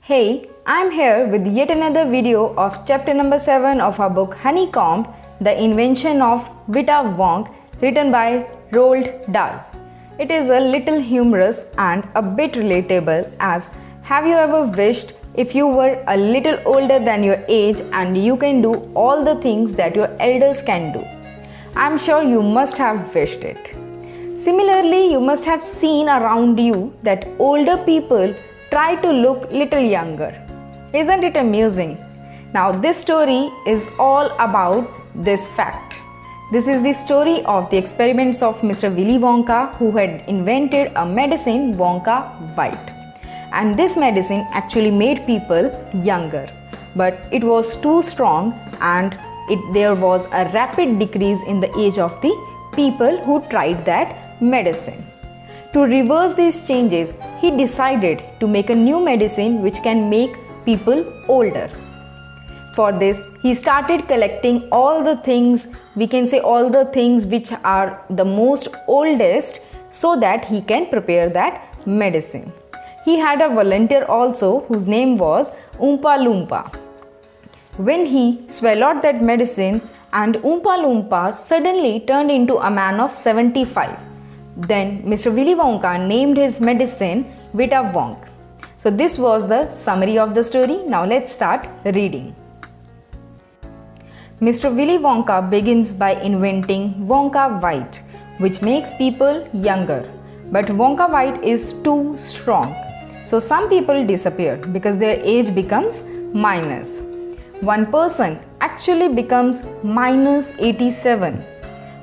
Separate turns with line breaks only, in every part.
Hey, I'm here with yet another video of chapter number 7 of our book Honeycomb, The Invention of Vita Wong, written by Roald Dahl. It is a little humorous and a bit relatable as have you ever wished if you were a little older than your age and you can do all the things that your elders can do? I'm sure you must have wished it. Similarly, you must have seen around you that older people try to look little younger. Isn't it amusing? Now this story is all about this fact. This is the story of the experiments of Mr. Willy Wonka, who had invented a medicine Wonka White. And this medicine actually made people younger. But it was too strong and there was a rapid decrease in the age of the people who tried that medicine. To reverse these changes, he decided to make a new medicine which can make people older. For this, he started collecting all the things, we can say all the things which are the most oldest, so that he can prepare that medicine. He had a volunteer also whose name was Oompa Loompa. When he swallowed that medicine, and Oompa Loompa suddenly turned into a man of 75. Then Mr. Willy Wonka named his medicine Vita Wong. So this was the summary of the story. Now let's start reading. Mr. Willy Wonka begins by inventing Wonka White, which makes people younger. But Wonka White is too strong. So some people disappear because their age becomes minus. One person actually becomes minus 87,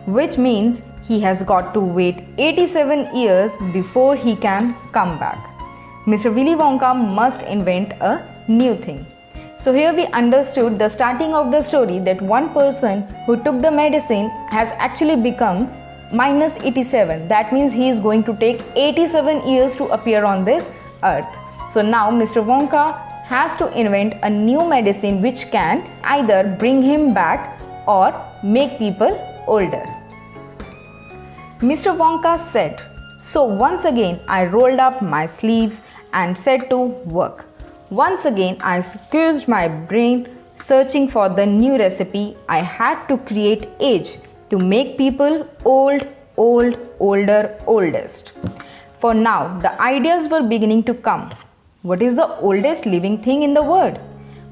which means he has got to wait 87 years before he can come back. Mr. Willy Wonka must invent a new thing. So here we understood the starting of the story that one person who took the medicine has actually become minus 87. That means he is going to take 87 years to appear on this earth. So now Mr. Wonka has to invent a new medicine which can either bring him back or make people older. Mr. Wonka said, "So once again I rolled up my sleeves and set to work. Once again I squeezed my brain searching for the new recipe I had to create age to make people old, older, oldest." For now the ideas were beginning to come. What is the oldest living thing in the world?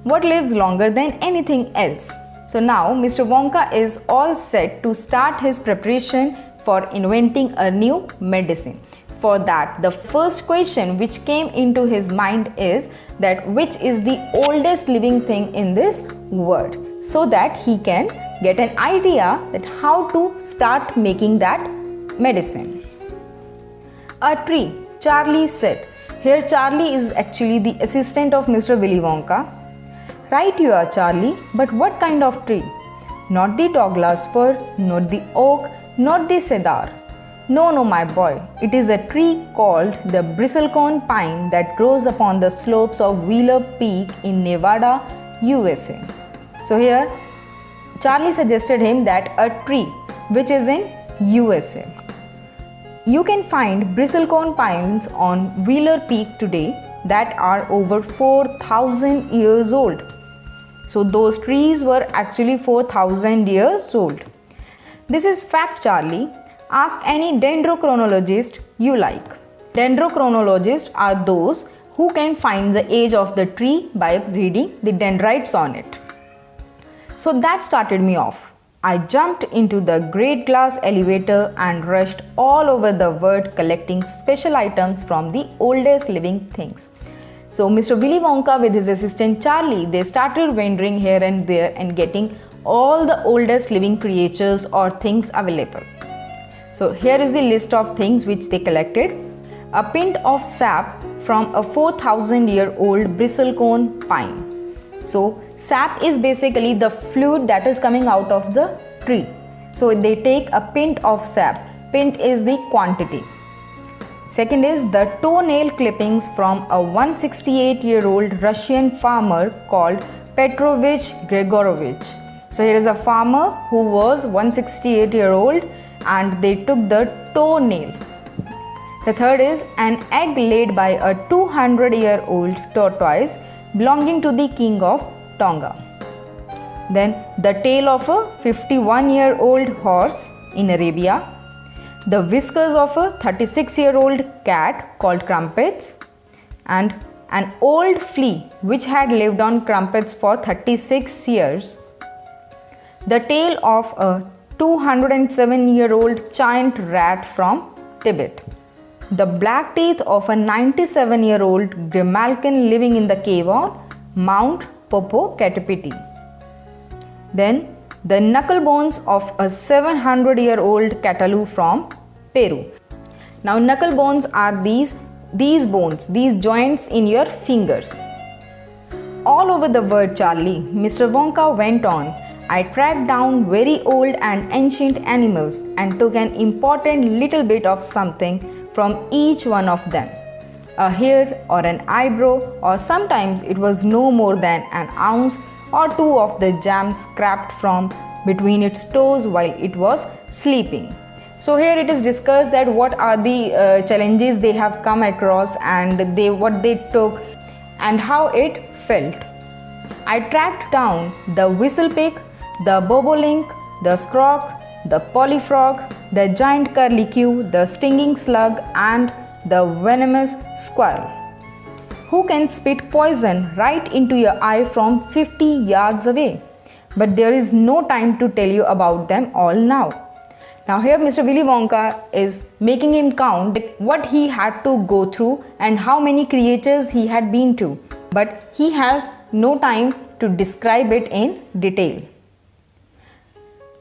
What lives longer than anything else? So now Mr. Wonka is all set to start his preparation for inventing a new medicine. For that, the first question which came into his mind is that which is the oldest living thing in this world, so that he can get an idea that how to start making that medicine. A tree, Charlie said. Here Charlie is actually the assistant of Mr. Willy Wonka. Right you are, Charlie, but what kind of tree? Not the Douglas fir, not the oak, not the cedar. No, my boy. It is a tree called the bristlecone pine that grows upon the slopes of Wheeler Peak in Nevada, USA. So here, Charlie suggested him that a tree which is in USA. You can find bristlecone pines on Wheeler Peak today that are over 4,000 years old. So those trees were actually 4,000 years old. This is fact, Charlie. Ask any dendrochronologist you like. Dendrochronologists are those who can find the age of the tree by reading the dendrites on it. So that started me off. I jumped into the great glass elevator and rushed all over the world collecting special items from the oldest living things. So Mr. Willy Wonka with his assistant Charlie, they started wandering here and there and getting all the oldest living creatures or things available. So here is the list of things which they collected. A pint of sap from a 4,000-year-old bristlecone pine. So sap is basically the fluid that is coming out of the tree. So they take a pint of sap. Pint is the quantity. Second is the toenail clippings from a 168-year-old Russian farmer called Petrovich Gregorovich. So here is a farmer who was 168-year-old and they took the toenail. The third is an egg laid by a 200-year-old tortoise belonging to the king of Tonga. Then the tale of a 51-year-old horse in Arabia. The whiskers of a 36-year-old cat called Crumpets, and an old flea which had lived on crumpets for 36 years. The tale of a 207-year-old giant rat from Tibet. The black teeth of a 97-year-old grimalkin living in the cave on Mount Popocatepetl. Then the knuckle bones of a 700-year-old catalu from Peru. Now knuckle bones are these bones, these joints in your fingers. All over the world, Charlie, Mr. Wonka went on. I tracked down very old and ancient animals and took an important little bit of something from each one of them. A hair or an eyebrow, or sometimes it was no more than an ounce or two of the jam scraped from between its toes while it was sleeping. So here it is discussed that what are the challenges they have come across and what they took and how it felt. I tracked down the whistlepig, the bobolink, the scroc, the polyfrog, the giant curlicue, the stinging slug and the venomous squirrel, who can spit poison right into your eye from 50 yards away. But there is no time to tell you about them all now. Now here Mr. Willy Wonka is making him count what he had to go through and how many creatures he had been to. But he has no time to describe it in detail.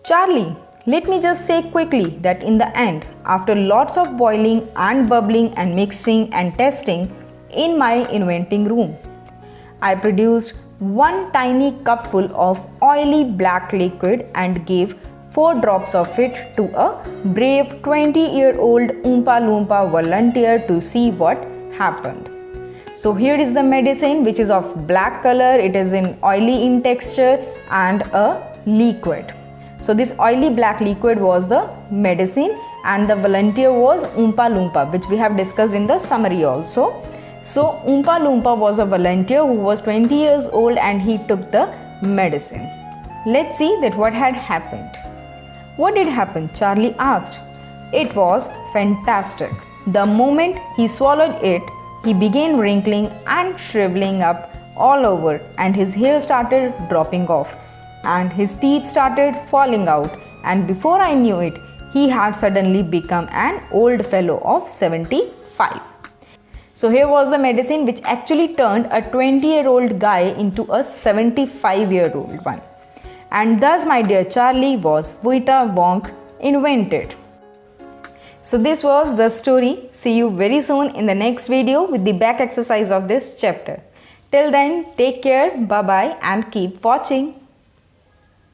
Charlie, let me just say quickly that in the end, after lots of boiling and bubbling and mixing and testing in my inventing room, I produced one tiny cupful of oily black liquid and gave 4 drops of it to a brave 20-year-old Oompa Loompa volunteer to see what happened. So here is the medicine, which is of black color, it is oily in texture and a liquid. So this oily black liquid was the medicine and the volunteer was Oompa Loompa, which we have discussed in the summary also. So Oompa Loompa was a volunteer who was 20 years old and he took the medicine. Let's see that what had happened. What did happen? Charlie asked. It was fantastic. The moment he swallowed it, he began wrinkling and shriveling up all over and his hair started dropping off and his teeth started falling out, and before I knew it, he had suddenly become an old fellow of 75. So here was the medicine which actually turned a 20-year-old guy into a 75-year-old one. And thus, my dear Charlie, was Wita Wonk invented. So this was the story. See you very soon in the next video with the back exercise of this chapter. Till then, take care, bye-bye and keep watching.